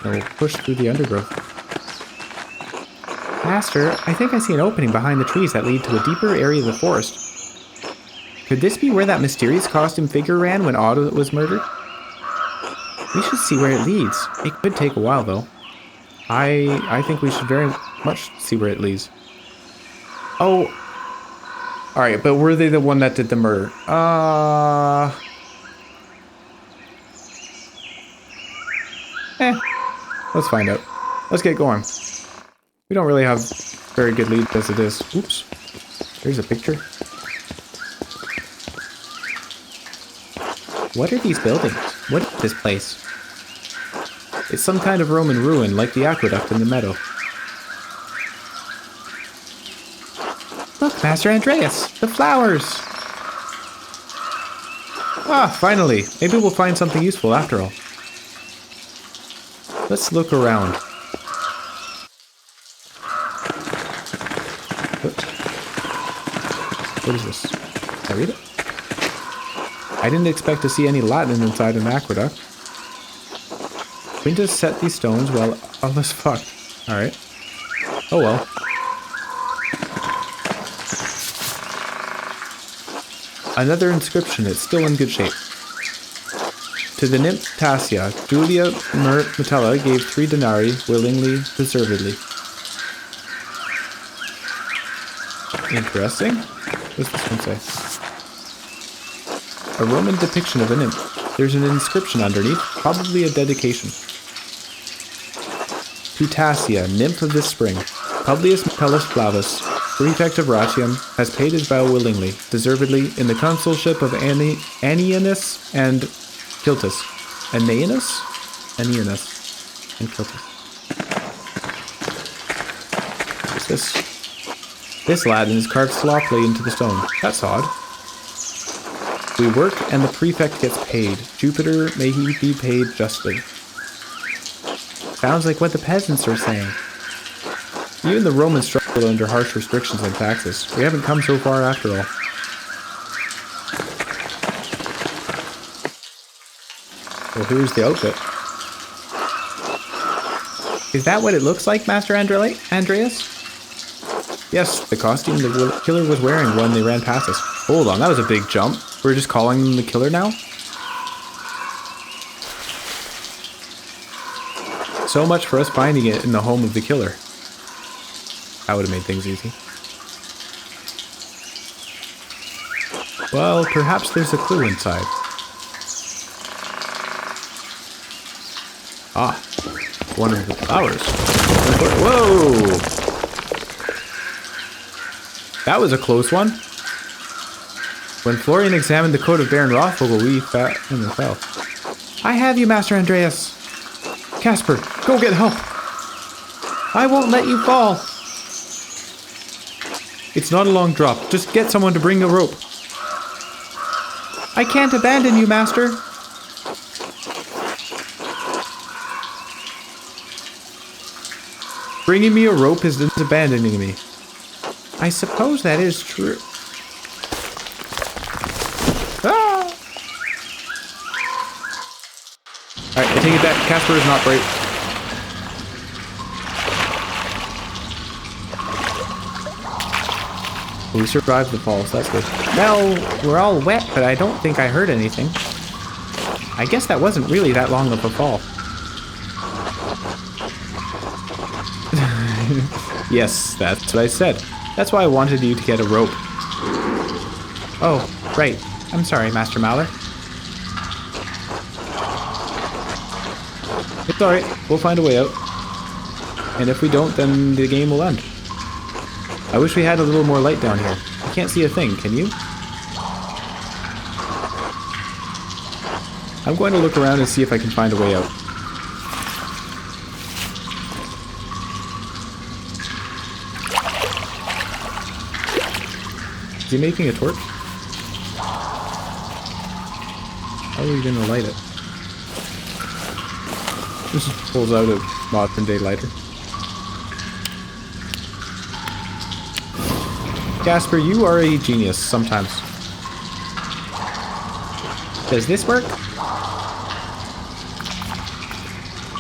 And we'll push through the undergrowth. Master, I think I see an opening behind the trees that lead to a deeper area of the forest. Could this be where that mysterious costume figure ran when Otto was murdered? We should see where it leads. It could take a while, though. I think we should very much see where it leads. Oh. Alright, but were they the one that did the murder? Let's find out. Let's get going. We don't really have very good leads as it is. Oops. There's a picture. What are these buildings? What is this place? It's some kind of Roman ruin, like the aqueduct in the meadow. Look, Master Andreas! The flowers! Ah, finally! Maybe we'll find something useful after all. Let's look around. What is this? Can I read it? I didn't expect to see any Latin inside an aqueduct. Quintus set these stones while all this fucked. Alright. Oh well. Another inscription. It's still in good shape. To the nymph Tassia, Julia Metella gave 3 denarii, willingly, deservedly. Interesting. What does this one say? A Roman depiction of a nymph. There's an inscription underneath, probably a dedication. To Tassia, nymph of this spring, Publius Metellus Flavus, prefect of Ratium, has paid his vow willingly, deservedly, in the consulship of Annianus and Kiltus. Annianus? Annianus and Kiltus. What's this? This Latin is carved sloppily into the stone. That's odd. We work and the prefect gets paid. Jupiter, may he be paid justly. Sounds like what the peasants are saying. Even the Romans struggled under harsh restrictions on taxes. We haven't come so far after all. Well, here's the outfit. Is that what it looks like, Master Andreas? Yes, the costume the killer was wearing when they ran past us. Hold on, that was a big jump. We're just calling them the killer now? So much for us finding it in the home of the killer. That would have made things easy. Well, perhaps there's a clue inside. Ah, one of the flowers. Whoa! That was a close one. When Florian examined the coat of Baron Rothvogel, we fell. I have you, Master Andreas. Casper, go get help. I won't let you fall. It's not a long drop. Just get someone to bring a rope. I can't abandon you, Master. Bringing me a rope isn't abandoning me. I suppose that is true. Ah! Alright, I take it back. Casper is not brave. We survived the fall, so that's good. Well, we're all wet, but I don't think I heard anything. I guess that wasn't really that long of a fall. Yes, that's what I said. That's why I wanted you to get a rope. Oh, right. I'm sorry, Master Mauler. It's alright. We'll find a way out. And if we don't, then the game will end. I wish we had a little more light down here. I can't see a thing, can you? I'm going to look around and see if I can find a way out. Is he making a torch? How are we going to light it? This just pulls out a modern day lighter. Casper, you are a genius sometimes. Does this work?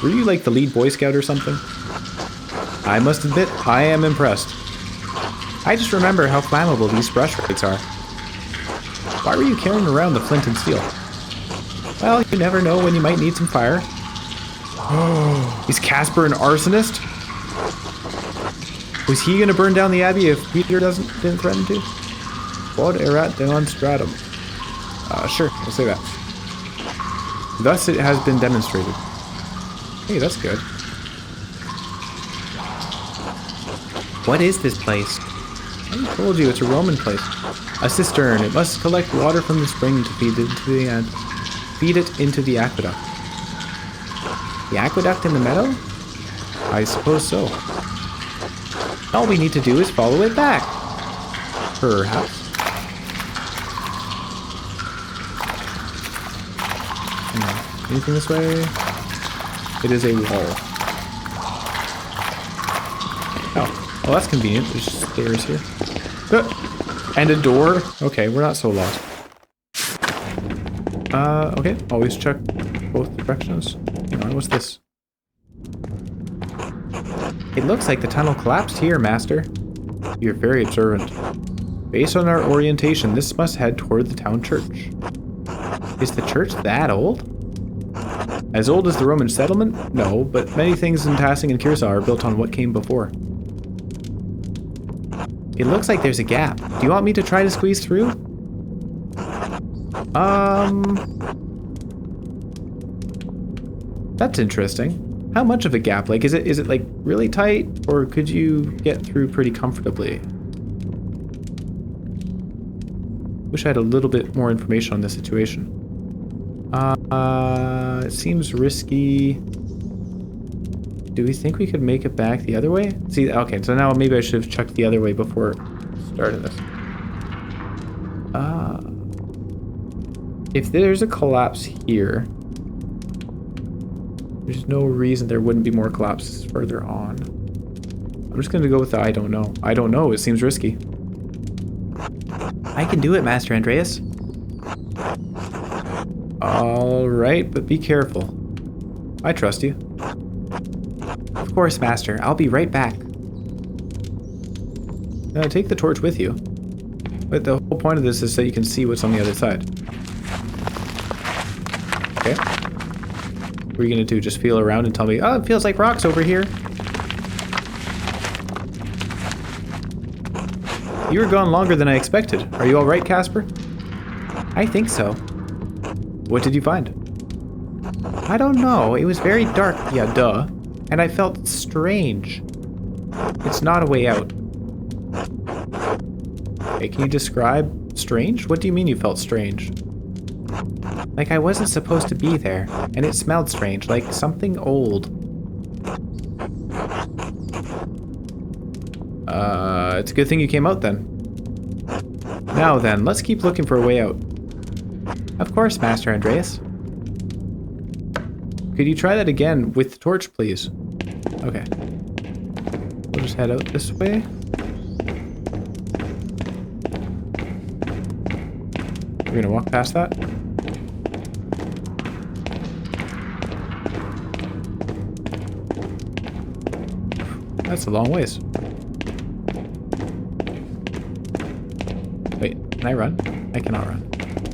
Were you like the lead Boy Scout or something? I must admit, I am impressed. I just remember how flammable these brush rates are. Why were you carrying around the flint and steel? Well, you never know when you might need some fire. Oh, is Casper an arsonist? Was he gonna burn down the abbey if Peter didn't threaten to? Quod erat demonstratum. Sure, we'll say that. Thus it has been demonstrated. Hey, that's good. What is this place? I told you, it's a Roman place. A cistern. It must collect water from the spring to feed it into the aqueduct. The aqueduct in the meadow? I suppose so. All we need to do is follow it back. Perhaps. Anything this way? It is a wall. Oh, well that's convenient. There's stairs here. And a door. Okay, we're not so lost. Okay. Always check both directions. Hang on, what's this? It looks like the tunnel collapsed here, Master. You're very observant. Based on our orientation, this must head toward the town church. Is the church that old? As old as the Roman settlement? No, but many things in Tassing and Curacao are built on what came before. It looks like there's a gap. Do you want me to try to squeeze through? That's interesting. How much of a gap? Like, is it like really tight, or could you get through pretty comfortably? Wish I had a little bit more information on this situation. It seems risky. Do we think we could make it back the other way? See, okay, so now maybe I should have checked the other way before starting this. If there's a collapse here, there's no reason there wouldn't be more collapses further on. I'm just gonna go with the I don't know. I don't know, it seems risky. I can do it, Master Andreas. Alright, but be careful. I trust you. Of course, Master. I'll be right back. Now, take the torch with you. But the whole point of this is so you can see what's on the other side. Okay. What are you gonna do? Just feel around and tell me, oh, it feels like rocks over here. You were gone longer than I expected. Are you alright, Casper? I think so. What did you find? I don't know. It was very dark. Yeah, duh. And I felt strange. It's not a way out. Okay, can you describe strange? What do you mean you felt strange? Like I wasn't supposed to be there, and it smelled strange, like something old. It's a good thing you came out then. Now then, let's keep looking for a way out. Of course, Master Andreas. Could you try that again with the torch, please? Okay. We'll just head out this way. We're gonna walk past that. That's a long ways. Wait, can I run? I cannot run.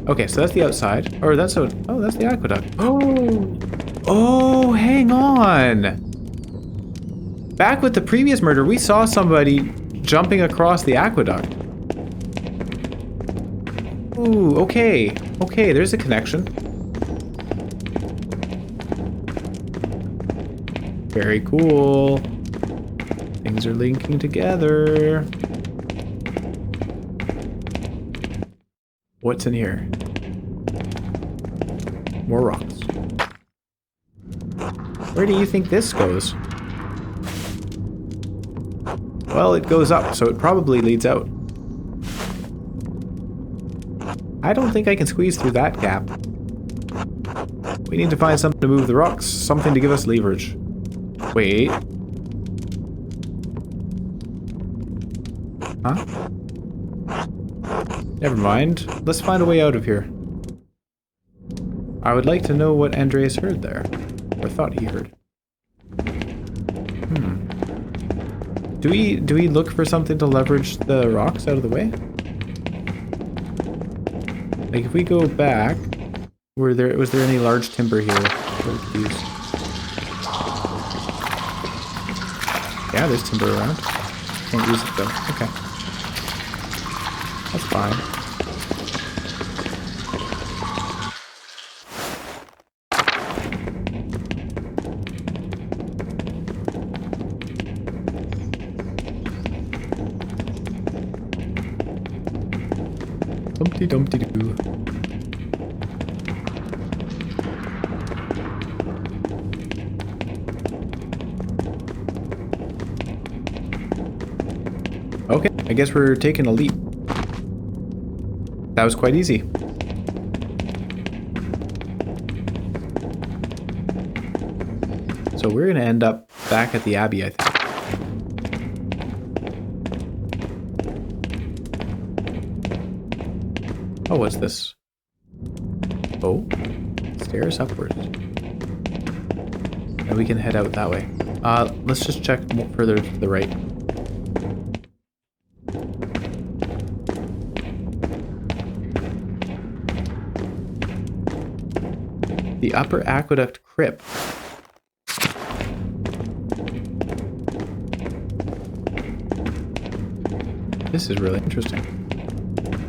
Okay, so that's the outside. Or that's a... Oh, that's the aqueduct. Oh! Oh, hang on! Back with the previous murder, we saw somebody jumping across the aqueduct. Ooh, okay. Okay, there's a connection. Very cool. Things are linking together. What's in here? More rocks. Where do you think this goes? Well, it goes up, so it probably leads out. I don't think I can squeeze through that gap. We need to find something to move the rocks, something to give us leverage. Wait. Huh? Never mind. Let's find a way out of here. I would like to know what Andreas heard there. Or thought he heard. Do we look for something to leverage the rocks out of the way? Like if we go back, was there any large timber here? Yeah, there's timber around. Can't use it though. Okay. That's fine. Dumpty dumpty doo. Okay, I guess we're taking a leap. That was quite easy. So we're gonna end up back at the Abbey, I think. Oh, what's this? Oh, stairs upwards. And we can head out that way. Let's just check more further to the right. The Upper Aqueduct Crypt. This is really interesting.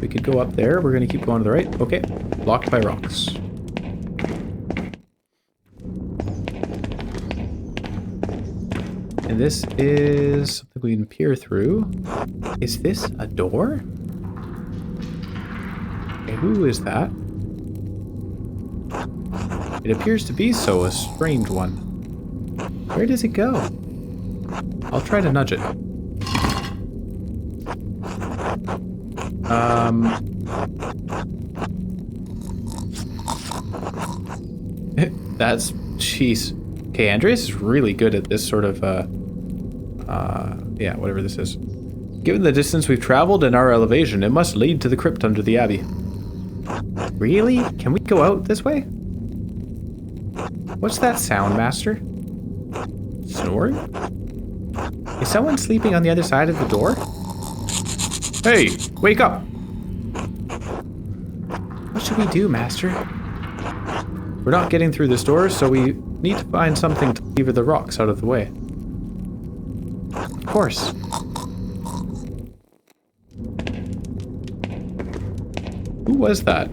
We could go up there. We're going to keep going to the right. Okay. Blocked by rocks. And this is something we can peer through. Is this a door? Okay, who is that? It appears to be so, a strange one. Where does it go? I'll try to nudge it. That's... jeez. Okay, Andreas is really good at this sort of, yeah, whatever this is. Given the distance we've traveled and our elevation, it must lead to the crypt under the Abbey. Really? Can we go out this way? What's that sound, Master? Snoring? Is someone sleeping on the other side of the door? Hey, wake up! What should we do, Master? We're not getting through this door, so we need to find something to lever the rocks out of the way. Of course. Who was that?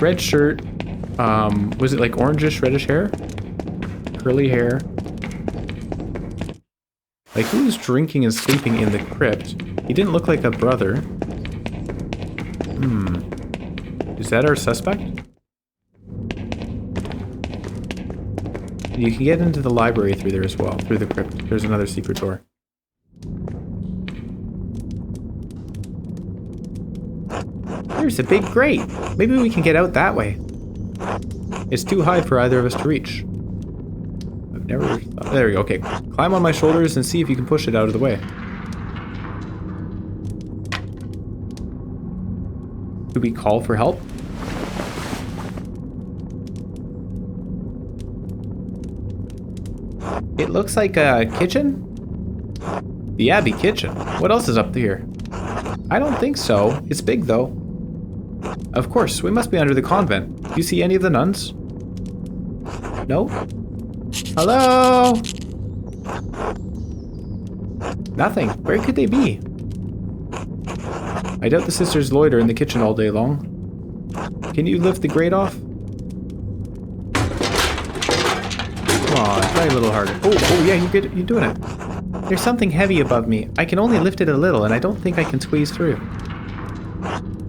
Red shirt. Was it like orangish, reddish hair? Curly hair. Like, who was drinking and sleeping in the crypt? He didn't look like a brother. Is that our suspect? You can get into the library through there as well, through the crypt. There's another secret door. There's a big grate. Maybe we can get out that way. It's too high for either of us to reach. I've never... oh, there we go. Okay. Climb on my shoulders and see if you can push it out of the way. Do we call for help? It looks like a kitchen? The Abbey kitchen. What else is up here? I don't think so. It's big though. Of course, we must be under the convent. Do you see any of the nuns? No? Hello? Nothing. Where could they be? I doubt the sisters loiter in the kitchen all day long. Can you lift the grate off? Aw, try a little harder. Oh yeah, you're good. You're doing it. There's something heavy above me. I can only lift it a little, and I don't think I can squeeze through.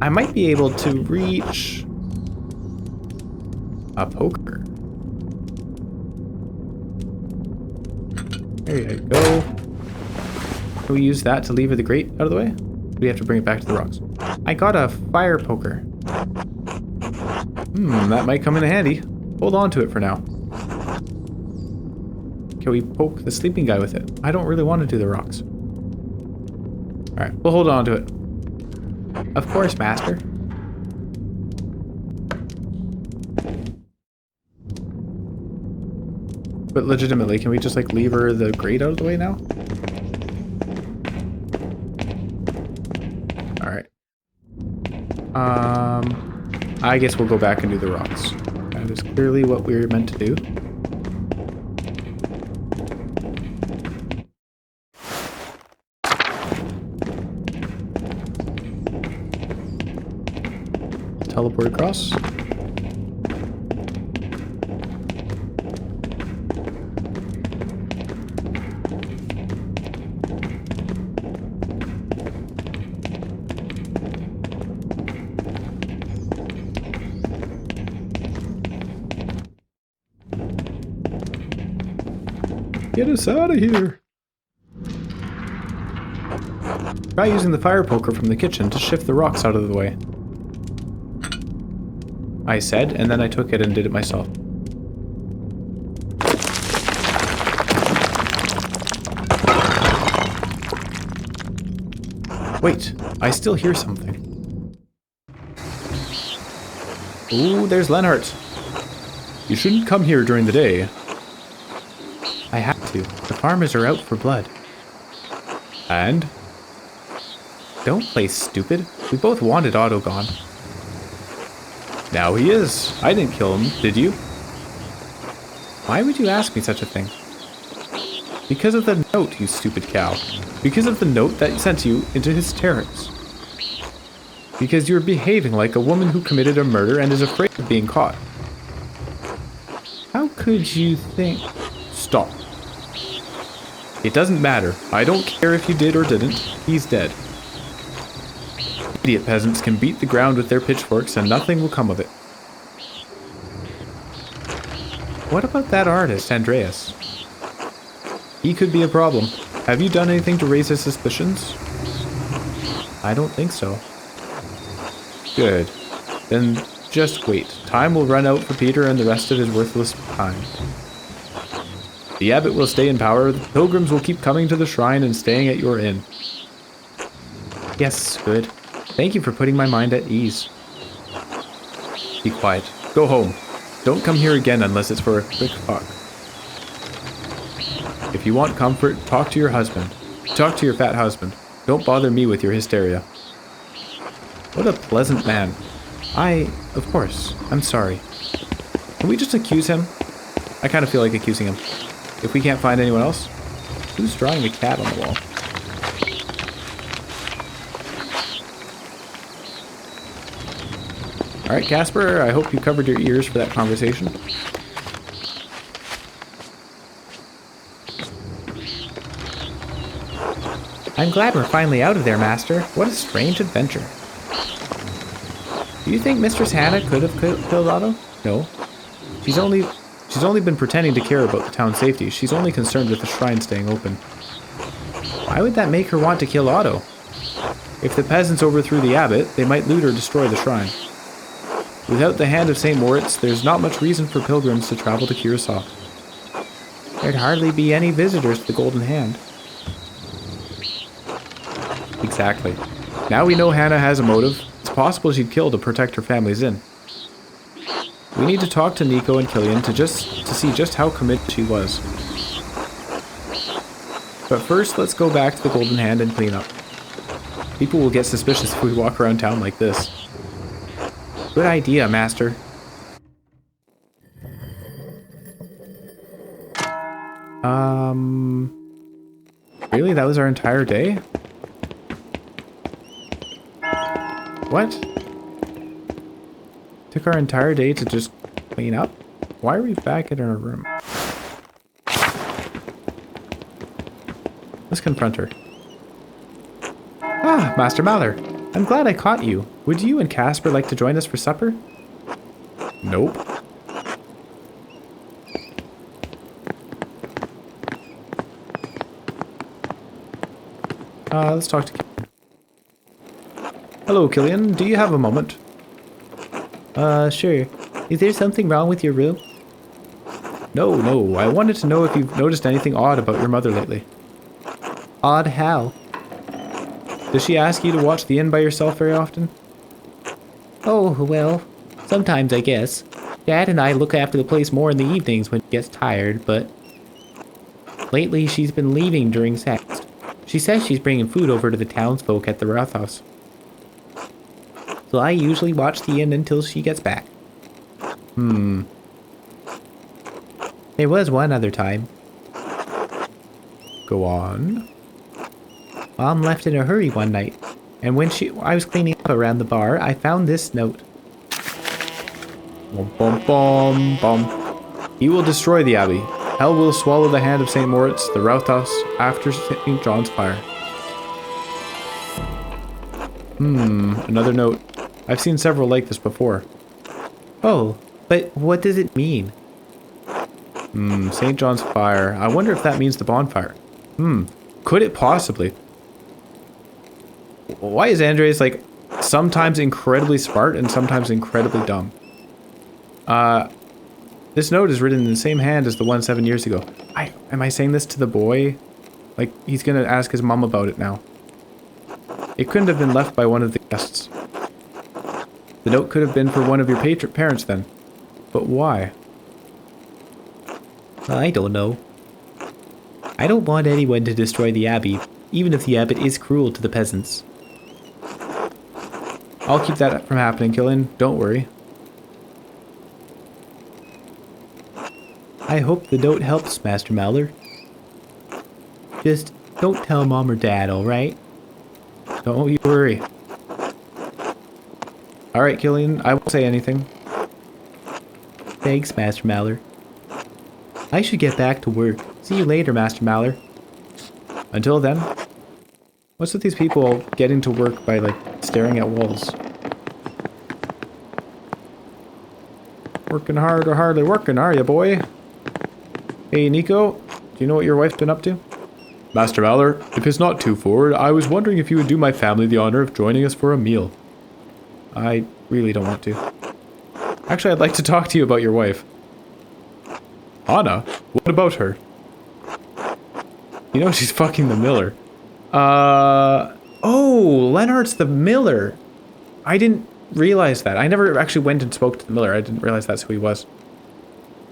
I might be able to reach a poker. There you go. Can we use that to lever the grate out of the way? We have to bring it back to the rocks. I got a fire poker. That might come in handy. Hold on to it for now. Can we poke the sleeping guy with it? I don't really want to do the rocks. Alright, we'll hold on to it. Of course, Master. But legitimately, can we just like leave her the grate out of the way now? Alright. I guess we'll go back and do the rocks. That is clearly what we were meant to do. Teleport across. Get us out of here! Try using the fire poker from the kitchen to shift the rocks out of the way. I said, and then I took it and did it myself. Wait, I still hear something. Ooh, there's Lenhart. You shouldn't come here during the day. I have to. The farmers are out for blood. And? Don't play stupid. We both wanted Otto gone. Now he is. I didn't kill him, did you? Why would you ask me such a thing? Because of the note, you stupid cow. Because of the note that sent you into his terrors. Because you're behaving like a woman who committed a murder and is afraid of being caught. How could you think... Stop. It doesn't matter. I don't care if you did or didn't. He's dead. Idiot peasants can beat the ground with their pitchforks and nothing will come of it. What about that artist, Andreas? He could be a problem. Have you done anything to raise his suspicions? I don't think so. Good. Then just wait. Time will run out for Peter and the rest of his worthless time. The abbot will stay in power. The pilgrims will keep coming to the shrine and staying at your inn. Yes, good. Thank you for putting my mind at ease. Be quiet. Go home. Don't come here again unless it's for a quick talk. If you want comfort, talk to your husband. Talk to your fat husband. Don't bother me with your hysteria. What a pleasant man. Of course, I'm sorry. Can we just accuse him? I kind of feel like accusing him. If we can't find anyone else, who's drawing the cat on the wall? Alright, Casper, I hope you covered your ears for that conversation. I'm glad we're finally out of there, Master. What a strange adventure. Do you think Mistress Hannah could have killed Otto? No. She's only been pretending to care about the town's safety. She's only concerned with the shrine staying open. Why would that make her want to kill Otto? If the peasants overthrew the abbot, they might loot or destroy the shrine. Without the hand of St. Moritz, there's not much reason for pilgrims to travel to Curacao. There'd hardly be any visitors to the Golden Hand. Exactly. Now we know Hannah has a motive. It's possible she'd kill to protect her family's inn. We need to talk to Nico and Killian to see just how committed she was. But first, let's go back to the Golden Hand and clean up. People will get suspicious if we walk around town like this. Good idea, Master. Really? That was our entire day? What? Took our entire day to just clean up? Why are we back in our room? Let's confront her. Ah, Master Mallory. I'm glad I caught you. Would you and Casper like to join us for supper? Nope. Let's talk to Killian. Hello, Killian. Do you have a moment? Sure. Is there something wrong with your room? No. I wanted to know if you've noticed anything odd about your mother lately. Odd how? Does she ask you to watch the inn by yourself very often? Oh, well, sometimes I guess. Dad and I look after the place more in the evenings when he gets tired, but Lately, she's been leaving during sex. She says she's bringing food over to the townsfolk at the Rothhaus. So I usually watch the inn until she gets back. There was one other time. Go on. Mom left in a hurry one night, and when I was cleaning up around the bar, I found this note. Bum, bum, bum, bum. He will destroy the abbey. Hell will swallow the hand of St. Moritz, the Routhouse, after St. John's fire. Another note. I've seen several like this before. Oh, but what does it mean? St. John's fire. I wonder if that means the bonfire. Could it possibly? Why is Andreas like sometimes incredibly smart and sometimes incredibly dumb? This note is written in the same hand as the one 7 years ago. Am I saying this to the boy? Like, he's gonna ask his mom about it now. It couldn't have been left by one of the guests. The note could have been for one of your parents then. But why? I don't know. I don't want anyone to destroy the abbey, even if the abbot is cruel to the peasants. I'll keep that from happening, Killian. Don't worry. I hope the note helps, Master Mallard. Just don't tell Mom or Dad, alright? Don't you worry. Alright, Killian, I won't say anything. Thanks, Master Mallard. I should get back to work. See you later, Master Mallard. Until then, what's with these people getting to work by, like, staring at walls? Working hard or hardly working, are you, boy? Hey, Nico, do you know what your wife's been up to? Master Mallard, if it's not too forward, I was wondering if you would do my family the honor of joining us for a meal. I really don't want to. Actually, I'd like to talk to you about your wife. Anna? What about her? You know she's fucking the miller. Oh, Leonard's the miller. I didn't realize that. I never actually went and spoke to the miller. I didn't realize that's who he was.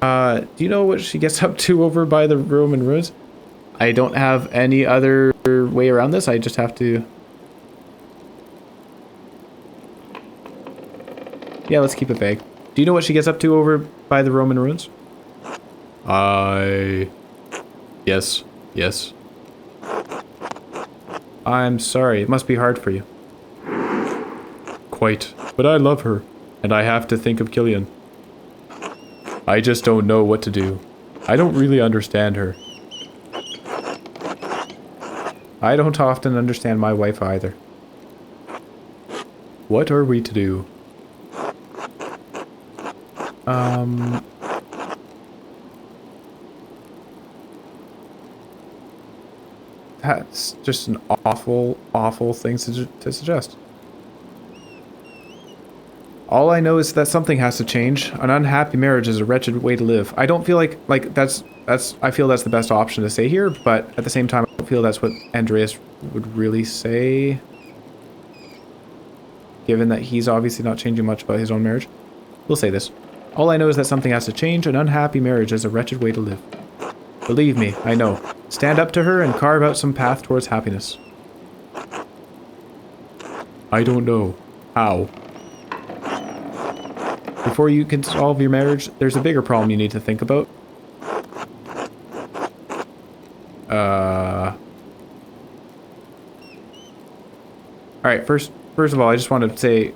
Do you know what she gets up to over by the Roman ruins? I don't have any other way around this. I just have to... Yeah, let's keep it vague. Do you know what she gets up to over by the Roman ruins? Yes. Yes. I'm sorry. It must be hard for you. Quite. But I love her. And I have to think of Killian. I just don't know what to do. I don't really understand her. I don't often understand my wife either. What are we to do? That's just an awful, awful thing to suggest. All I know is that something has to change. An unhappy marriage is a wretched way to live. I don't feel like I feel that's the best option to say here, but at the same time, I don't feel that's what Andreas would really say. Given that he's obviously not changing much about his own marriage. We'll say this. All I know is that something has to change. An unhappy marriage is a wretched way to live. Believe me, I know. Stand up to her and carve out some path towards happiness. I don't know. How? Before you can solve your marriage, there's a bigger problem you need to think about. Alright, first of all, I just want to say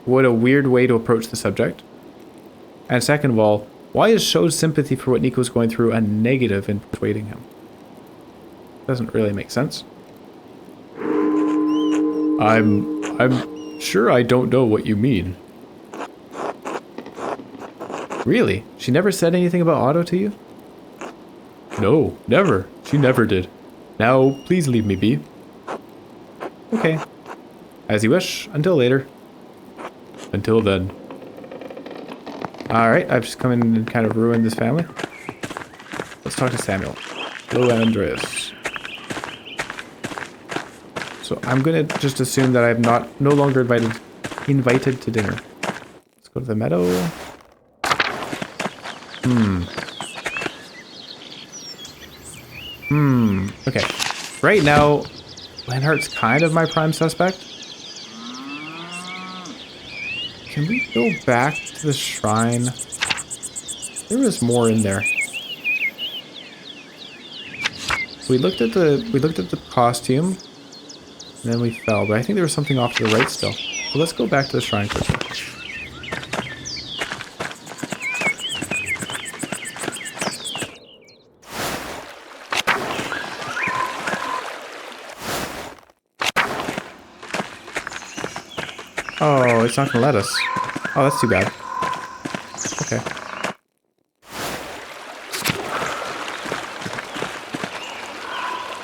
what a weird way to approach the subject. And second of all, why is show's sympathy for what Nico's going through a negative in persuading him? Doesn't really make sense. I'm sure I don't know what you mean. Really? She never said anything about Otto to you? No, never. She never did. Now, please leave me be. Okay. As you wish. Until later. Until then. Alright, I've just come in and kind of ruined this family. Let's talk to Samuel. Hello, Andreas. So I'm gonna just assume that I'm no longer invited to dinner. Let's go to the meadow. Okay. Right now, Lanhart's kind of my prime suspect. Can we go back to the shrine? There was more in there. We looked at the costume, and then we fell, but I think there was something off to the right still. So let's go back to the shrine quickly. Oh, it's not gonna let us. Oh, that's too bad. Okay.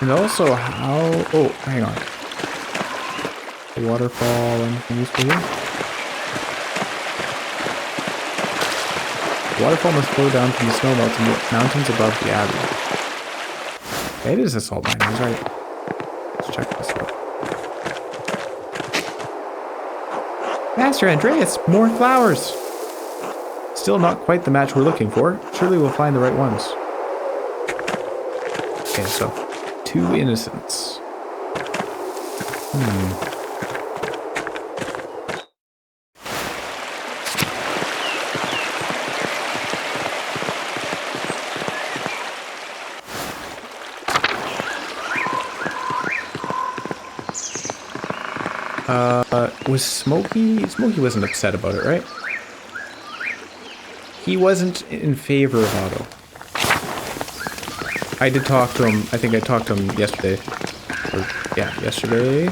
And also, how... Oh, hang on. The waterfall, anything useful here? The waterfall must flow down from the snow melting mountains above the abbey. It is a salt mine, he's right. Let's check this out. Master Andreas, more flowers! Still not quite the match we're looking for. Surely we'll find the right ones. Okay, so 2 innocents. Was Smokey wasn't upset about it, right? He wasn't in favor of Otto. I did talk to him. I think I talked to him yesterday. Yesterday.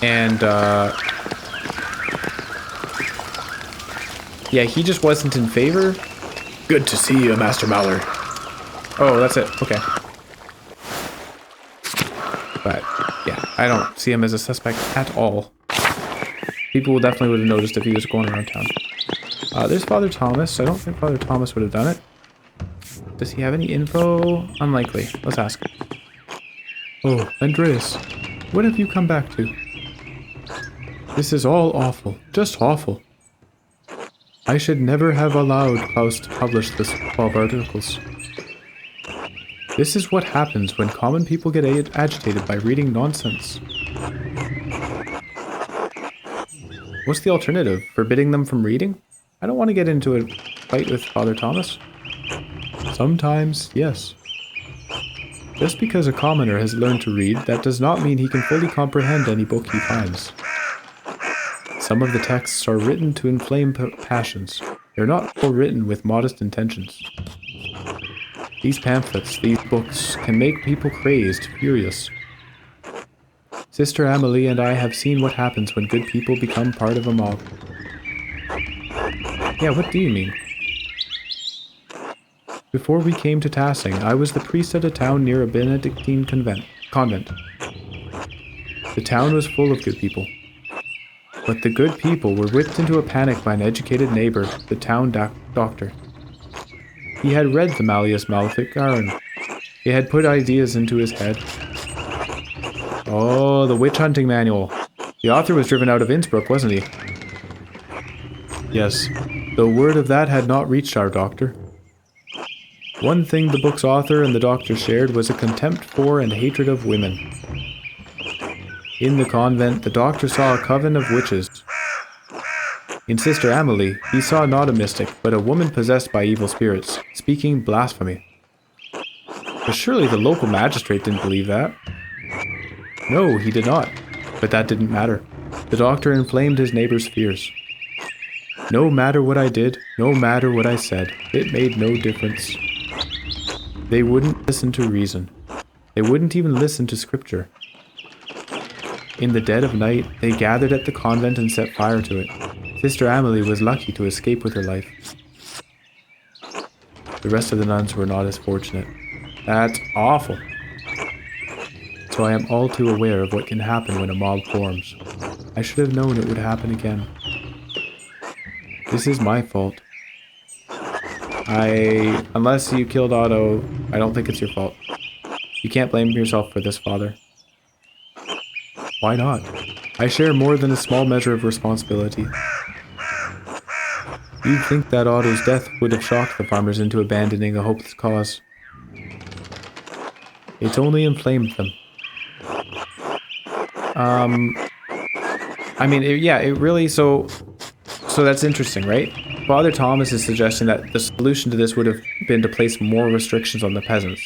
And, yeah, he just wasn't in favor. Good to see you, Master Mallard. Oh, that's it. Okay. But, yeah, I don't see him as a suspect at all. People definitely would have noticed if he was going around town. There's Father Thomas. I don't think Father Thomas would have done it. Does he have any info? Unlikely. Let's ask. Oh, Andreas, what have you come back to? This is all awful. Just awful. I should never have allowed Klaus to publish this 12 articles. This is what happens when common people get agitated by reading nonsense. What's the alternative? Forbidding them from reading? I don't want to get into a fight with Father Thomas. Sometimes, yes. Just because a commoner has learned to read, that does not mean he can fully comprehend any book he finds. Some of the texts are written to inflame passions. They're not all written with modest intentions. These pamphlets, these books, can make people crazed, furious. Sister Amelie and I have seen what happens when good people become part of a mob. Yeah, what do you mean? Before we came to Tassing, I was the priest at a town near a Benedictine convent. The town was full of good people. But the good people were whipped into a panic by an educated neighbor, the town doctor. He had read the Malleus Maleficarum. He had put ideas into his head. Oh, the witch hunting manual. The author was driven out of Innsbruck, wasn't he? Yes, though word of that had not reached our doctor. One thing the book's author and the doctor shared was a contempt for and hatred of women. In the convent, the doctor saw a coven of witches. In Sister Amelie, he saw not a mystic, but a woman possessed by evil spirits, speaking blasphemy. But surely the local magistrate didn't believe that. No, he did not. But that didn't matter. The doctor inflamed his neighbor's fears. No matter what I did, no matter what I said, it made no difference. They wouldn't listen to reason. They wouldn't even listen to scripture. In the dead of night, they gathered at the convent and set fire to it. Sister Amelie was lucky to escape with her life. The rest of the nuns were not as fortunate. That's awful. So I am all too aware of what can happen when a mob forms. I should have known it would happen again. This is my fault. Unless you killed Otto, I don't think it's your fault. You can't blame yourself for this, Father. Why not? I share more than a small measure of responsibility. You'd think that Otto's death would have shocked the farmers into abandoning a hopeless cause. It's only inflamed them. I mean, it really, so that's interesting, right? Father Thomas is suggesting that the solution to this would have been to place more restrictions on the peasants.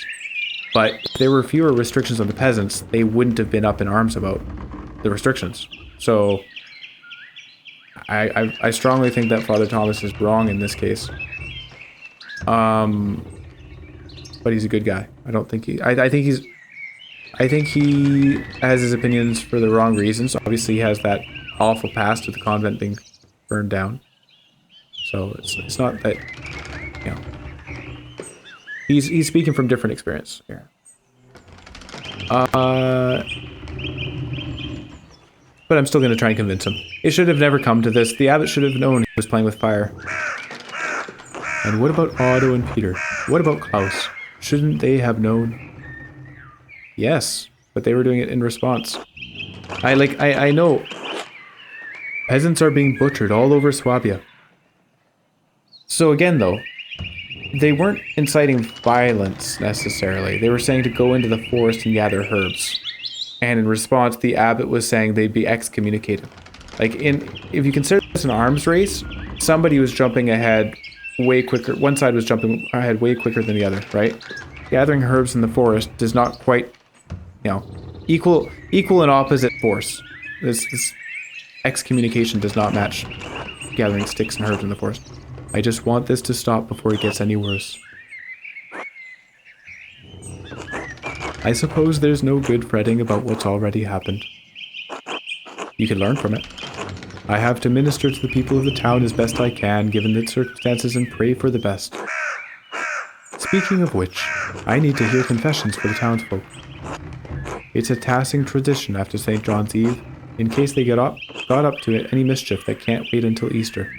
But if there were fewer restrictions on the peasants, they wouldn't have been up in arms about the restrictions. So I strongly think that Father Thomas is wrong in this case. But he's a good guy. I don't think he... I think he has his opinions for the wrong reasons. Obviously, he has that awful past with the convent being burned down. So it's not that, you know, he's speaking from different experience here. But I'm still going to try and convince him. It should have never come to this. The abbot should have known he was playing with fire. And what about Otto and Peter? What about Klaus? Shouldn't they have known? Yes, but they were doing it in response. I know. Peasants are being butchered all over Swabia. So again, though, they weren't inciting violence necessarily. They were saying to go into the forest and gather herbs. And in response, the abbot was saying they'd be excommunicated. Like, if you consider this an arms race, somebody was jumping ahead way quicker. One side was jumping ahead way quicker than the other, right? Gathering herbs in the forest does not quite, you know, equal and opposite force. This excommunication does not match gathering sticks and herbs in the forest. I just want this to stop before it gets any worse. I suppose there's no good fretting about what's already happened. You can learn from it. I have to minister to the people of the town as best I can, given the circumstances, and pray for the best. Speaking of which, I need to hear confessions for the townsfolk. It's a tassing tradition after St. John's Eve, in case they got up to any mischief that can't wait until Easter.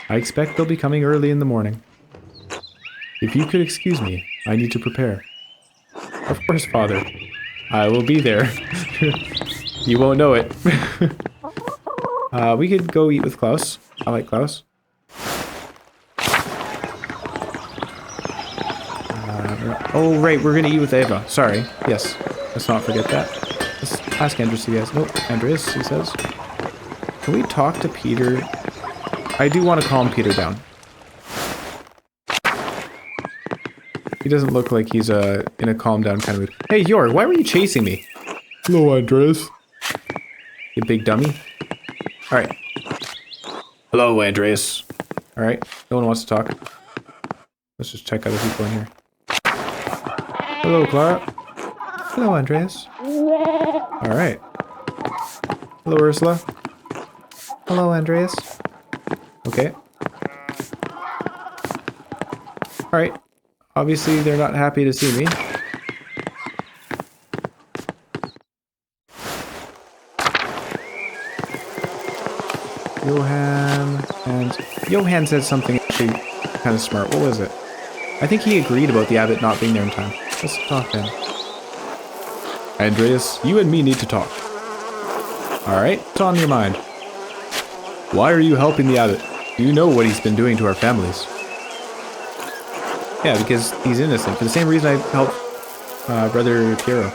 I expect they'll be coming early in the morning. If you could excuse me, I need to prepare. Of course, Father. I will be there. You won't know it. We could go eat with Klaus. I like Klaus. Oh, right, we're gonna eat with Eva. Sorry. Yes, let's not forget that. Let's ask Andres, you guys. Nope, Andres, he says. Can we talk to Peter? I do want to calm Peter down. He doesn't look like he's in a calm down kind of mood. Hey, Yor, why were you chasing me? Hello, Andres. You big dummy. Alright. Hello, Andreas. Alright, no one wants to talk. Let's just check other people in here. Hello, Clara. Hello, Andreas. Alright. Hello, Ursula. Hello, Andreas. Okay. Alright. Obviously, they're not happy to see me. Johan said something actually kind of smart. What was it? I think he agreed about the abbot not being there in time. Let's talk then. Andreas, you and me need to talk. Alright, what's on your mind? Why are you helping the abbot? You know what he's been doing to our families. Yeah, because he's innocent. For the same reason I helped Brother Piero.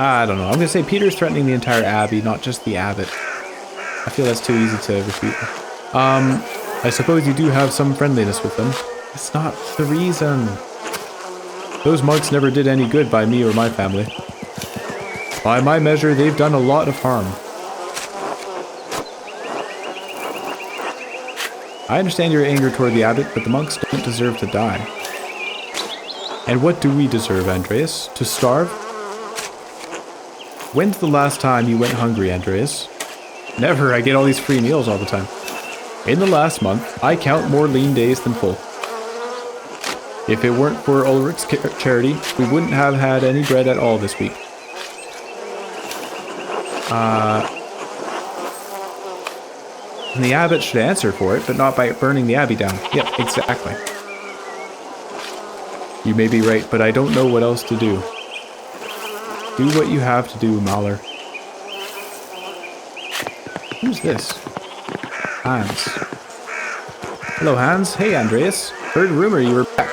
I don't know. I'm going to say Peter's threatening the entire abbey, not just the abbot. I feel that's too easy to refute. I suppose you do have some friendliness with them. It's not the reason. Those monks never did any good by me or my family. By my measure, they've done a lot of harm. I understand your anger toward the abbot, but the monks don't deserve to die. And what do we deserve, Andreas? To starve? When's the last time you went hungry, Andreas? Never. I get all these free meals all the time. In the last month, I count more lean days than full. If it weren't for Ulrich's charity, we wouldn't have had any bread at all this week. And the abbot should answer for it, but not by burning the abbey down. Yep, exactly. You may be right, but I don't know what else to do. Do what you have to do, Mahler. Who's this? Hans. Hello, Hans. Hey, Andreas. Heard rumor you were back.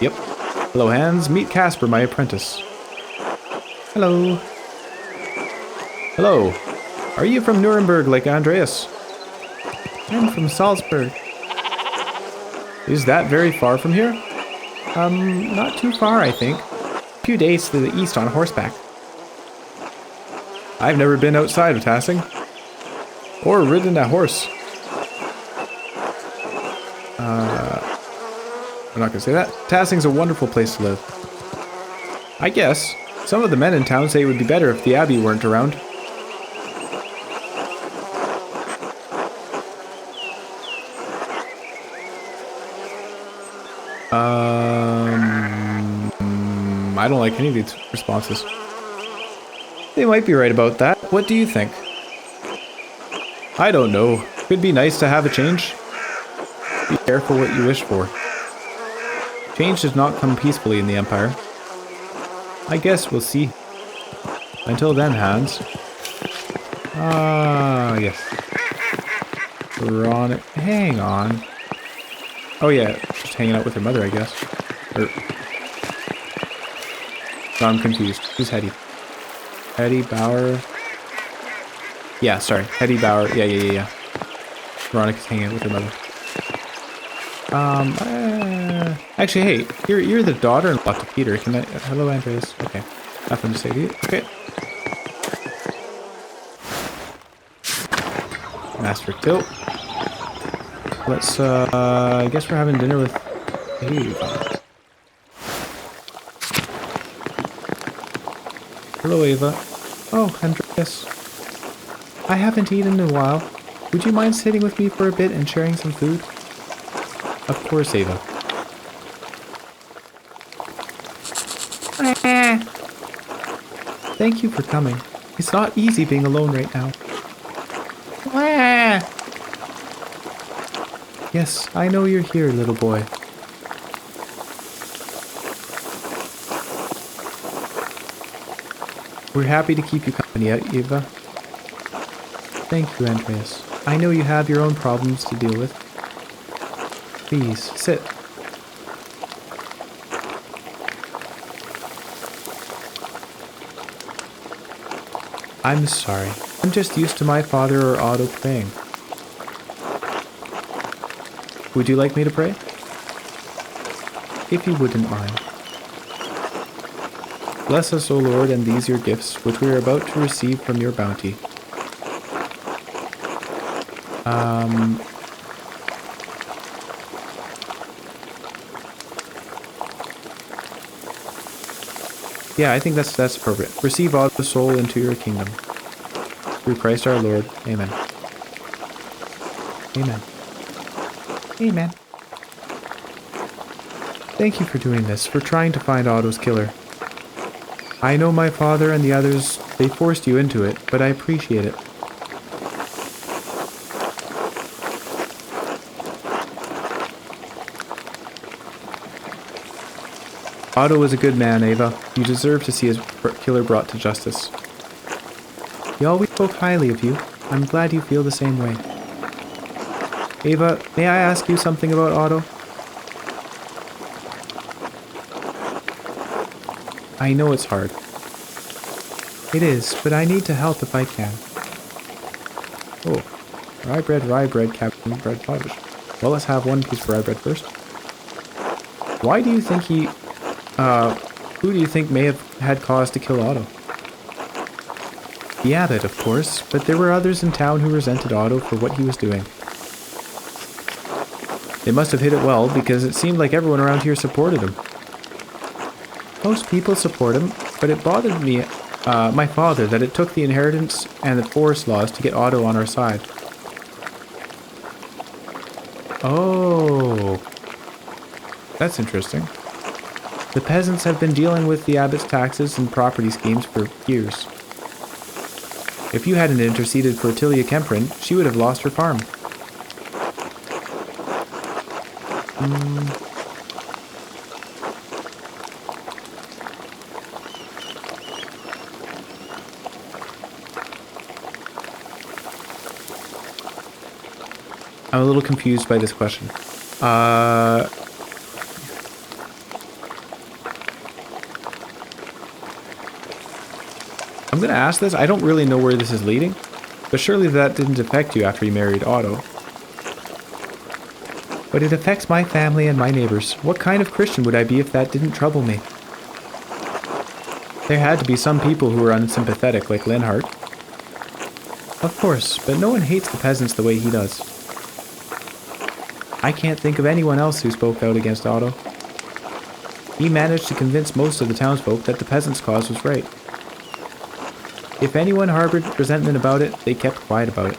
Yep. Hello, Hans. Meet Casper, my apprentice. Hello. Hello. Are you from Nuremberg like Andreas? I'm from Salzburg. Is that very far from here? Not too far, I think. A few days to the east on horseback. I've never been outside of Tassing. Or ridden a horse. I'm not gonna say that. Tassing's a wonderful place to live. I guess. Some of the men in town say it would be better if the abbey weren't around. I don't like any of these responses. They might be right about that. What do you think? I don't know. Could be nice to have a change. Be careful what you wish for. Change does not come peacefully in the Empire. I guess we'll see. Until then, Hans. Ah, yes. Veronica. Hang on. Oh yeah, just hanging out with her mother, I guess. Or... No, I'm confused. Who's Hetty? Hetty Bauer. Yeah, sorry. Hetty Bauer. Yeah. Veronica's hanging out with her mother. Actually, hey, you're the daughter-in-law to Peter. Can I... Hello, Andreas. Okay. Nothing to say to you. Okay. Master Tilt. Let's, I guess we're having dinner with Ava. Hello, Ava. Oh, Andreas. I haven't eaten in a while. Would you mind sitting with me for a bit and sharing some food? Of course, Ava. Thank you for coming. It's not easy being alone right now. Yes, I know you're here, little boy. We're happy to keep you company, Eva. Thank you, Andreas. I know you have your own problems to deal with. Please, sit. I'm sorry. I'm just used to my father or Otto praying. Would you like me to pray? If you wouldn't mind. Bless us, O Lord, and these your gifts, which we are about to receive from your bounty. Yeah, I think that's appropriate. Receive Otto's soul into your kingdom. Through Christ our Lord. Amen. Amen. Amen. Thank you for doing this, for trying to find Otto's killer. I know my father and the others, they forced you into it, but I appreciate it. Otto was a good man, Ava. You deserve to see his killer brought to justice. He always spoke highly of you. I'm glad you feel the same way. Ava, may I ask you something about Otto? I know it's hard. It is, but I need to help if I can. Oh, rye bread, Captain Bread Pottage. Well, let's have one piece of rye bread first. Why do you think he... who do you think may have had cause to kill Otto? The abbot, of course, but there were others in town who resented Otto for what he was doing. They must have hit it well, because it seemed like everyone around here supported him. Most people support him, but it bothered me, my father, that it took the inheritance and the forest laws to get Otto on our side. Oh, that's interesting. The peasants have been dealing with the abbot's taxes and property schemes for years. If you hadn't interceded for Tilia Kemprin, she would have lost her farm. I'm a little confused by this question. I'm gonna ask this. I don't really know where this is leading, but surely that didn't affect you after you married Otto. But it affects my family and my neighbors. What kind of Christian would I be if that didn't trouble me? There had to be some people who were unsympathetic, like Linhart. Of course, but no one hates the peasants the way he does. I can't think of anyone else who spoke out against Otto. He managed to convince most of the townsfolk that the peasants' cause was right. If anyone harbored resentment about it, they kept quiet about it.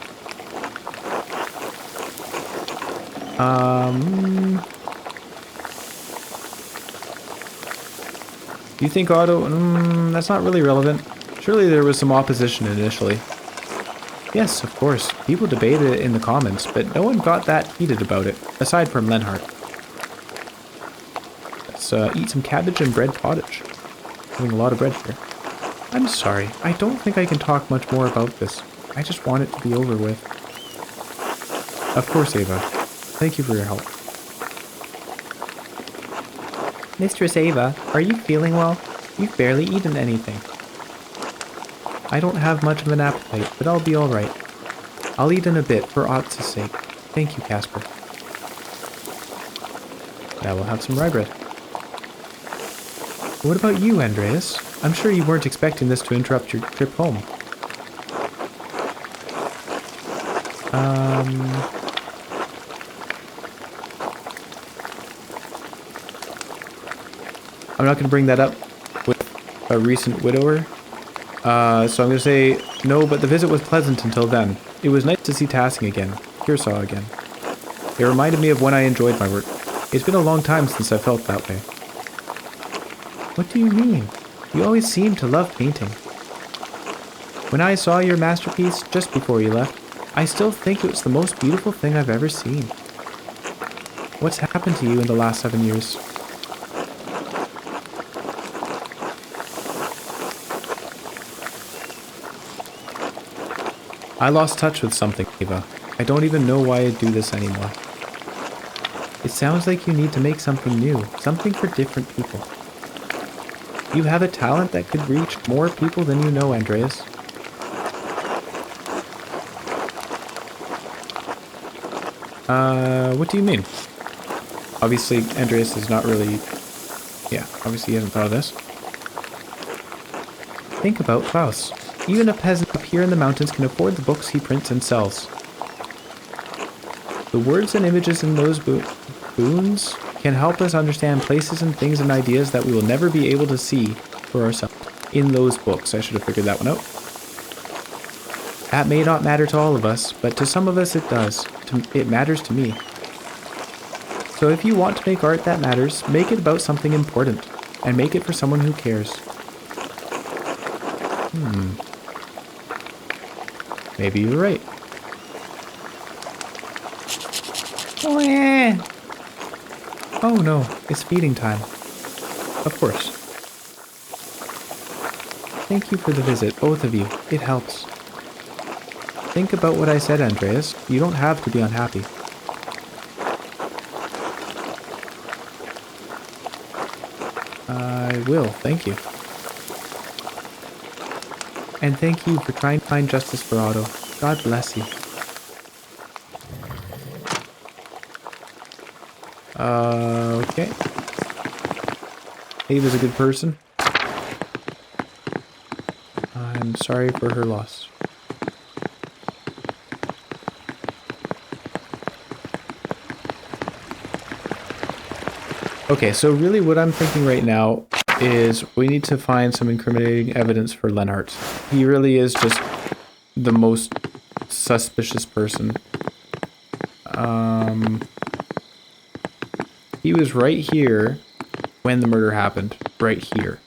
Do you think Otto... that's not really relevant. Surely there was some opposition initially. Yes, of course. People debated it in the comments, but no one got that heated about it, aside from Lenhart. Let's eat some cabbage and bread pottage. Having a lot of bread here. I'm sorry, I don't think I can talk much more about this. I just want it to be over with. Of course, Ava. Thank you for your help. Mistress Ava, are you feeling well? You've barely eaten anything. I don't have much of an appetite, but I'll be alright. I'll eat in a bit for Otz's sake. Thank you, Casper. Now we'll have some rye bread. What about you, Andreas? I'm sure you weren't expecting this to interrupt your trip home. I'm not going to bring that up with a recent widower. So I'm going to say, no, but the visit was pleasant until then. It was nice to see Tassing again, Kearsarge again. It reminded me of when I enjoyed my work. It's been a long time since I felt that way. What do you mean? You always seem to love painting. When I saw your masterpiece just before you left, I still think it was the most beautiful thing I've ever seen. What's happened to you in the last 7 years? I lost touch with something, Eva. I don't even know why I do this anymore. It sounds like you need to make something new, something for different people. You have a talent that could reach more people than you know, Andreas. What do you mean? Obviously, Andreas is not really... Yeah, obviously he hasn't thought of this. Think about Klaus. Even a peasant up here in the mountains can afford the books he prints and sells. The words and images in those boons can help us understand places and things and ideas that we will never be able to see for ourselves. In those books, I should have figured that one out. That may not matter to all of us, but to some of us it does. It matters to me. So if you want to make art that matters, make it about something important, and make it for someone who cares. Maybe you're right. Oh no, it's feeding time. Of course. Thank you for the visit, both of you. It helps. Think about what I said, Andreas. You don't have to be unhappy. I will, thank you. And thank you for trying to find justice for Otto. God bless you. Okay. Ava's a good person. I'm sorry for her loss. Okay, so really what I'm thinking right now is we need to find some incriminating evidence for Lenhart. He really is just the most suspicious person. He was right here when the murder happened. Right here.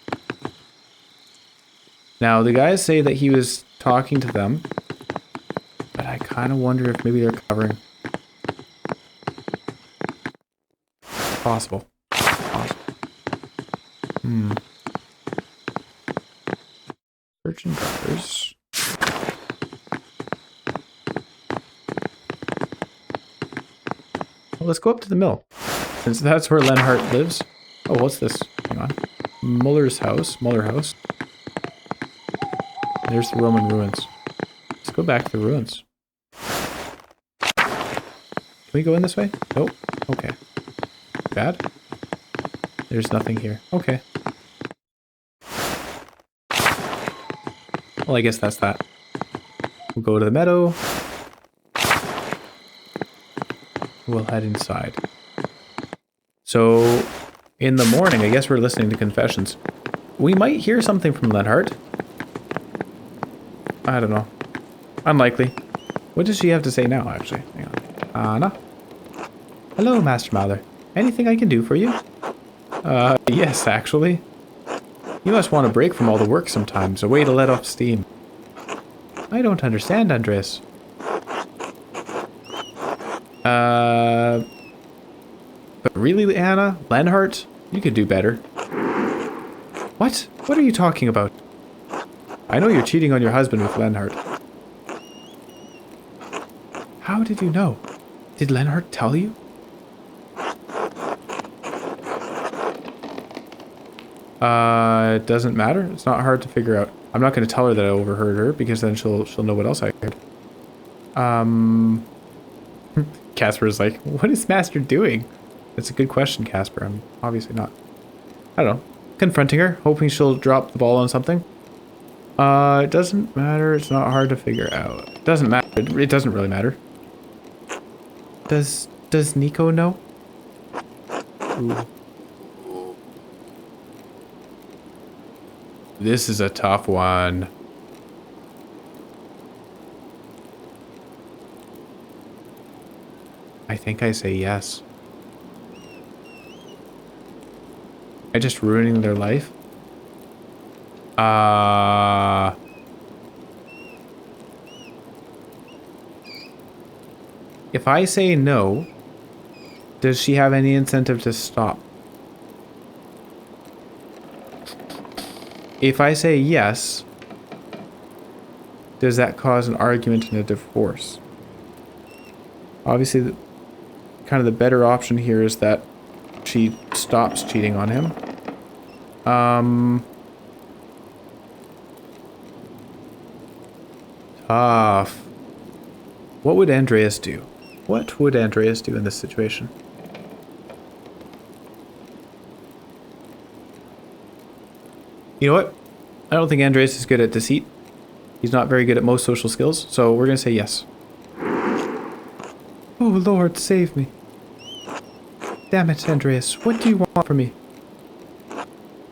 Now, the guys say that he was talking to them. But I kind of wonder if maybe they're covering. Possible. Virgin Brothers. Well, let's go up to the mill. Since that's where Lenhart lives. Oh, what's this? Hang on. Muller's house. Muller house. There's the Roman ruins. Let's go back to the ruins. Can we go in this way? Nope. Okay. Bad? There's nothing here. Okay. Well, I guess that's that. We'll go to the meadow. We'll head inside. So, in the morning, I guess we're listening to confessions. We might hear something from Lenhart. I don't know. Unlikely. What does she have to say now, actually? Hang on. Anna? Hello, Master Mather. Anything I can do for you? Yes, actually. You must want a break from all the work sometimes, a way to let off steam. I don't understand, Andreas. But really, Anna? Lenhart? You could do better. What? What are you talking about? I know you're cheating on your husband with Lenhart. How did you know? Did Lenhart tell you? It doesn't matter. It's not hard to figure out. I'm not going to tell her that I overheard her, because then she'll know what else I heard. Casper's like, what is Master doing? That's a good question, Casper. I'm obviously not. I don't know. Confronting her, hoping she'll drop the ball on something. It doesn't matter. It's not hard to figure out. It doesn't matter. It doesn't really matter. Does Nico know? Ooh. This is a tough one. I think I say yes. Am I just ruining their life? If I say no, does she have any incentive to stop? If I say yes, does that cause an argument and a divorce? Obviously, kind of the better option here is that she stops cheating on him. Tough. What would Andreas do? What would Andreas do in this situation? You know what? I don't think Andreas is good at deceit. He's not very good at most social skills, so we're going to say yes. Oh, Lord, save me. Damn it, Andreas. What do you want from me?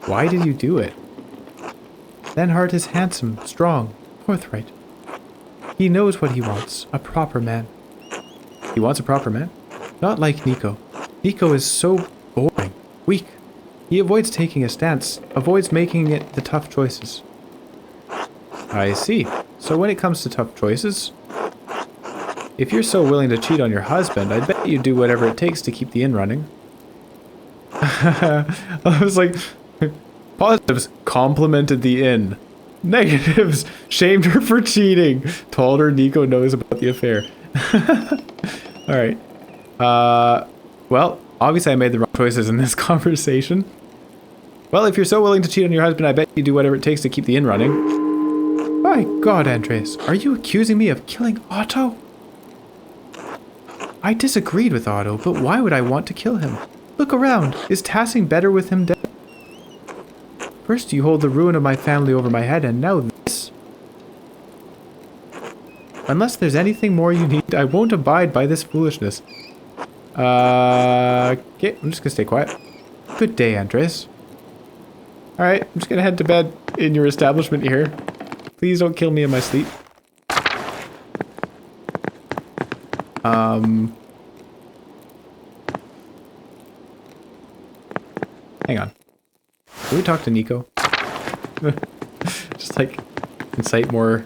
Why did you do it? Lenhart is handsome, strong, forthright. He knows what he wants. A proper man. He wants a proper man? Not like Nico. Nico is so boring, weak. He avoids taking a stance, avoids making it the tough choices. I see. So when it comes to tough choices, if you're so willing to cheat on your husband, I bet you'd do whatever it takes to keep the inn running. I was like, positives, complimented the inn. Negatives, shamed her for cheating. Told her Nico knows about the affair. Alright. Well, obviously I made the wrong choices in this conversation. Well, if you're so willing to cheat on your husband, I bet you do whatever it takes to keep the inn running. My God, Andreas, are you accusing me of killing Otto? I disagreed with Otto, but why would I want to kill him? Look around. Is Tassing better with him dead? First you hold the ruin of my family over my head, and now this. Unless there's anything more you need, I won't abide by this foolishness. Okay, I'm just gonna stay quiet. Good day, Andres. Alright, I'm just gonna head to bed in your establishment here. Please don't kill me in my sleep. Hang on. Can we talk to Nico? Just like incite more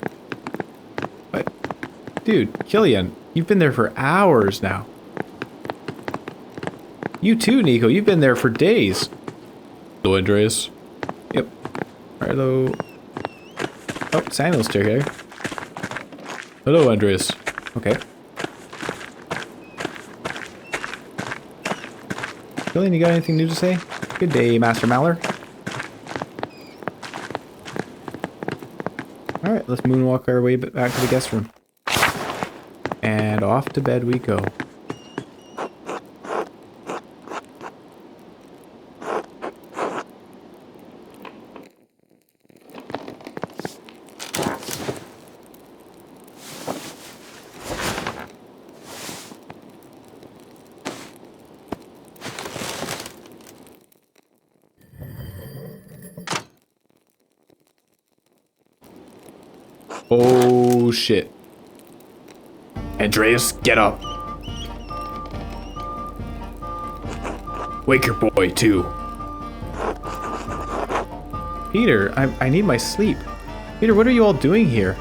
Dude, Killian, you've been there for hours now. You too, Nico. You've been there for days. Hello, Andreas. Yep. Hello. Oh, Samuel's still here. Hello, Andreas. Okay. Killian, you got anything new to say? Good day, Master Maller. Alright, let's moonwalk our way back to the guest room. And off to bed we go. Oh, shit. Andreas, get up. Wake your boy, too. Peter, I need my sleep. Peter, what are you all doing here?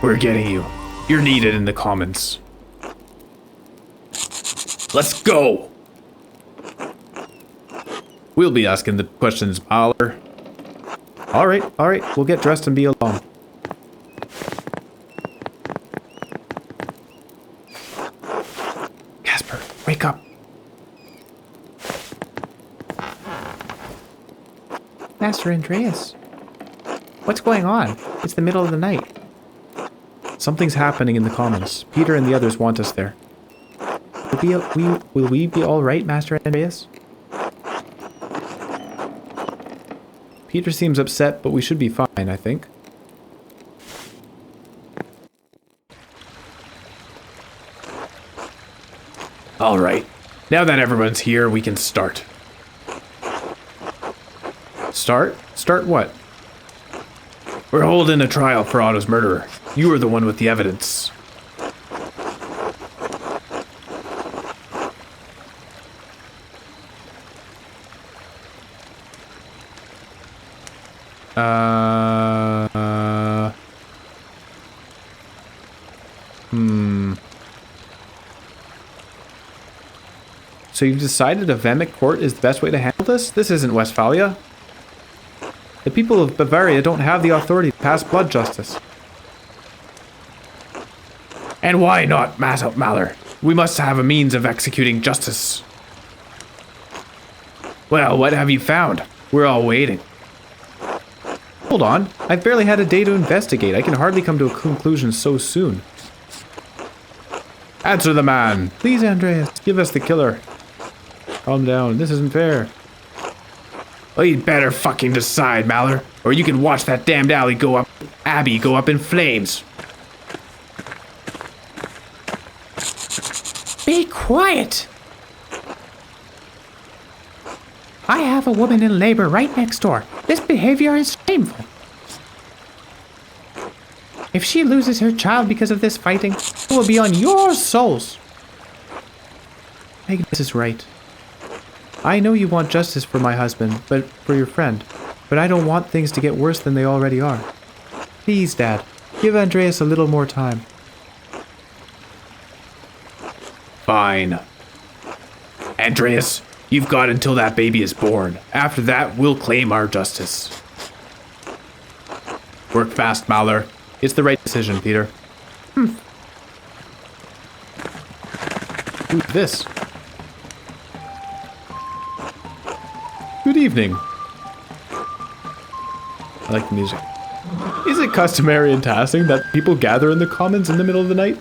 We're getting you. You're needed in the commons. Let's go! We'll be asking the questions, Mahler. Alright, we'll get dressed and be alone. Casper, wake up. Master Andreas. What's going on? It's the middle of the night. Something's happening in the commons. Peter and the others want us there. Will we be alright, Master Andreas? Peter seems upset, but we should be fine, I think. Alright. Now that everyone's here, we can start. Start? Start what? We're holding a trial for Otto's murderer. You were the one with the evidence. So you've decided a Vemic court is the best way to handle this? This isn't Westphalia. The people of Bavaria don't have the authority to pass blood justice. And why not, Mahler? We must have a means of executing justice. Well, what have you found? We're all waiting. Hold on. I've barely had a day to investigate. I can hardly come to a conclusion so soon. Answer the man. Please, Andreas, give us the killer. Calm down. This isn't fair. Well, you'd better fucking decide, Mahler, or you can watch that damned Abbey go up in flames. Be quiet! I have a woman in labor right next door. This behavior is shameful. If she loses her child because of this fighting, it will be on your souls. Agnes is right. I know you want justice for my husband, but for your friend. But I don't want things to get worse than they already are. Please, Dad, give Andreas a little more time. Fine. Andreas, you've got until that baby is born. After that, we'll claim our justice. Work fast, Mahler. It's the right decision, Peter. Who's this? Good evening. I like the music. Is it customary in Tassing that people gather in the commons in the middle of the night?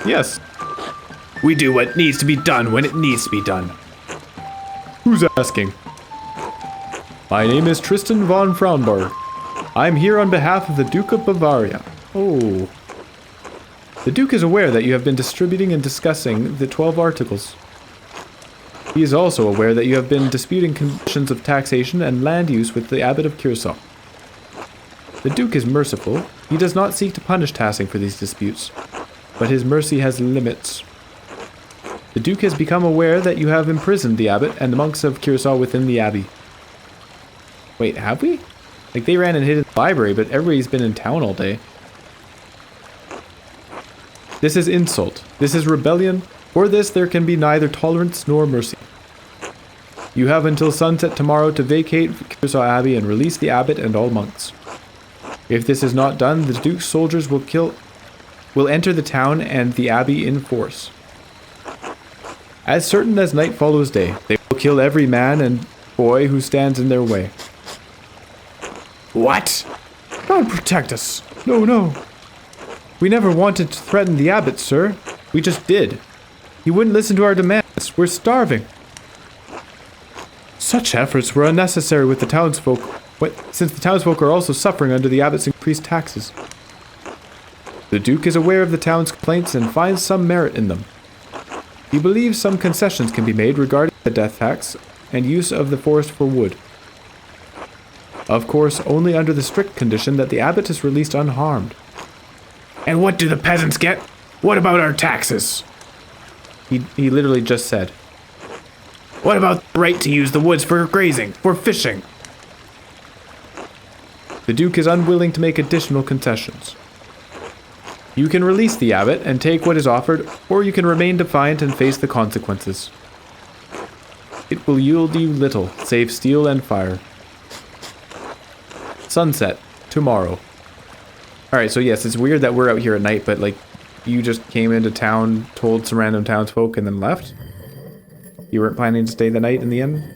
Yes. We do what needs to be done when it needs to be done. Who's asking? My name is Tristan von Fraunberg. I'm here on behalf of the Duke of Bavaria. Oh. The Duke is aware that you have been distributing and discussing the 12 articles. He is also aware that you have been disputing conditions of taxation and land use with the Abbot of Curacao. The Duke is merciful. He does not seek to punish Tassing for these disputes, but his mercy has limits. The Duke has become aware that you have imprisoned the Abbot and the monks of Curacao within the Abbey. Wait, have we? Like, they ran and hid in the library, but everybody's been in town all day. This is insult. This is rebellion. For this, there can be neither tolerance nor mercy. You have until sunset tomorrow to vacate Kershaw Abbey and release the abbot and all monks. If this is not done, the Duke's soldiers will enter the town and the abbey in force. As certain as night follows day, they will kill every man and boy who stands in their way. What? God protect us. No, no. We never wanted to threaten the abbot, sir. We just did. He wouldn't listen to our demands. We're starving. Such efforts were unnecessary with the townsfolk, since the townsfolk are also suffering under the abbot's increased taxes. The Duke is aware of the town's complaints and finds some merit in them. He believes some concessions can be made regarding the death tax and use of the forest for wood. Of course, only under the strict condition that the abbot is released unharmed. And what do the peasants get? What about our taxes? He literally just said. What about the right to use the woods for grazing, for fishing? The Duke is unwilling to make additional concessions. You can release the abbot and take what is offered, or you can remain defiant and face the consequences. It will yield you little, save steel and fire. Sunset, tomorrow. Alright, so yes, it's weird that we're out here at night, but like, you just came into town, told some random townsfolk, and then left? You weren't planning to stay the night in the inn?